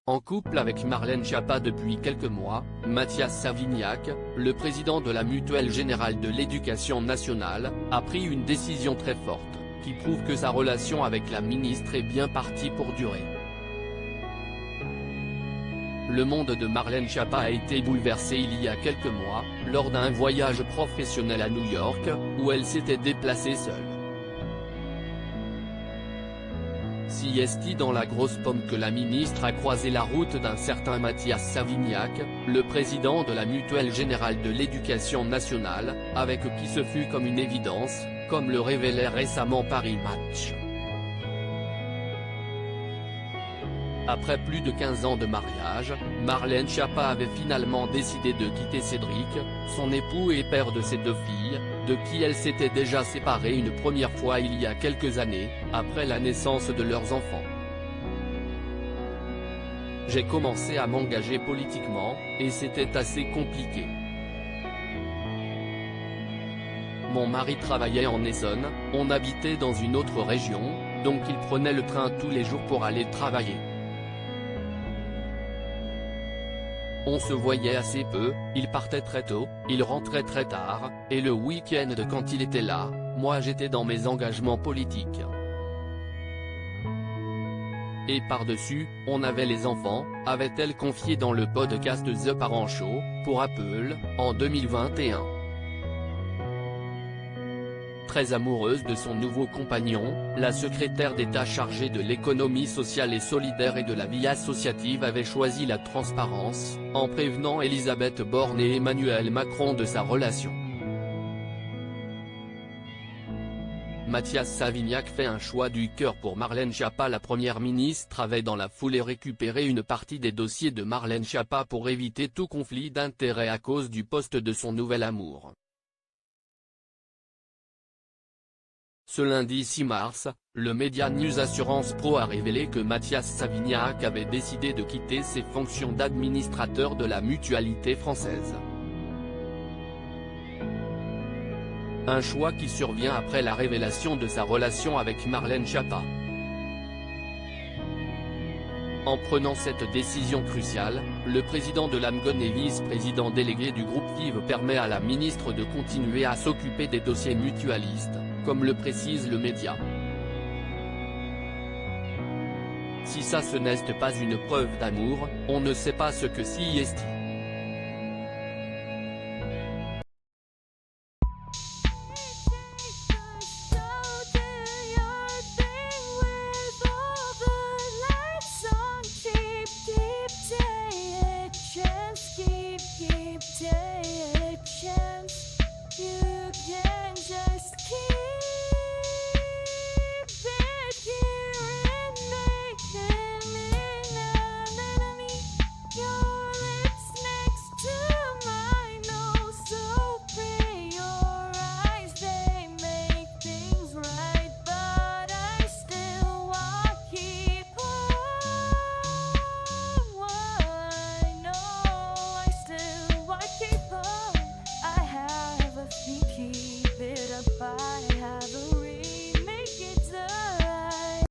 En couple avec Marlène Schiappa depuis quelques mois, Mathias Savignac, le président de la Mutuelle Générale de l'Éducation nationale, a pris une décision très forte, qui prouve que sa relation avec la ministre est bien partie pour durer. Le monde de Marlène Schiappa a été bouleversé il y a quelques mois, lors d'un voyage professionnel à New York, où elle s'était déplacée seule. Si est-il dans la grosse pomme que la ministre a croisé la route d'un certain Mathias Savignac, le président de la Mutuelle Générale de l'Éducation nationale, avec qui ce fut comme une évidence, comme le révélait récemment Paris Match. Après plus de 15 ans de mariage, Marlène Schiappa avait finalement décidé de quitter Cédric, son époux et père de ses 2 filles, de qui elle s'était déjà séparée une première fois il y a quelques années, après la naissance de leurs enfants. J'ai commencé à m'engager politiquement, et c'était assez compliqué. Mon mari travaillait en Essonne, on habitait dans une autre région, donc il prenait le train tous les jours pour aller travailler. On se voyait assez peu, il partait très tôt, il rentrait très tard, et le week-end quand il était là, moi j'étais dans mes engagements politiques. Et par-dessus, on avait les enfants, avait-elle confié dans le podcast The Parent Show, pour Apple, en 2021. Très amoureuse de son nouveau compagnon, la secrétaire d'État chargée de l'économie sociale et solidaire et de la vie associative avait choisi la transparence, en prévenant Elisabeth Borne et Emmanuel Macron de sa relation. Mathias Savignac fait un choix du cœur pour Marlène Schiappa. La première ministre avait dans la foulée récupéré une partie des dossiers de Marlène Schiappa pour éviter tout conflit d'intérêts à cause du poste de son nouvel amour. Ce lundi 6 mars, le média News Assurance Pro a révélé que Mathias Savignac avait décidé de quitter ses fonctions d'administrateur de la Mutualité française. Un choix qui survient après la révélation de sa relation avec Marlène Schiappa. En prenant cette décision cruciale, le président de l'AMGON et vice-président délégué du groupe FIV permet à la ministre de continuer à s'occuper des dossiers mutualistes, comme le précise le média. Si ça ce n'est pas une preuve d'amour, on ne sait pas ce que si est.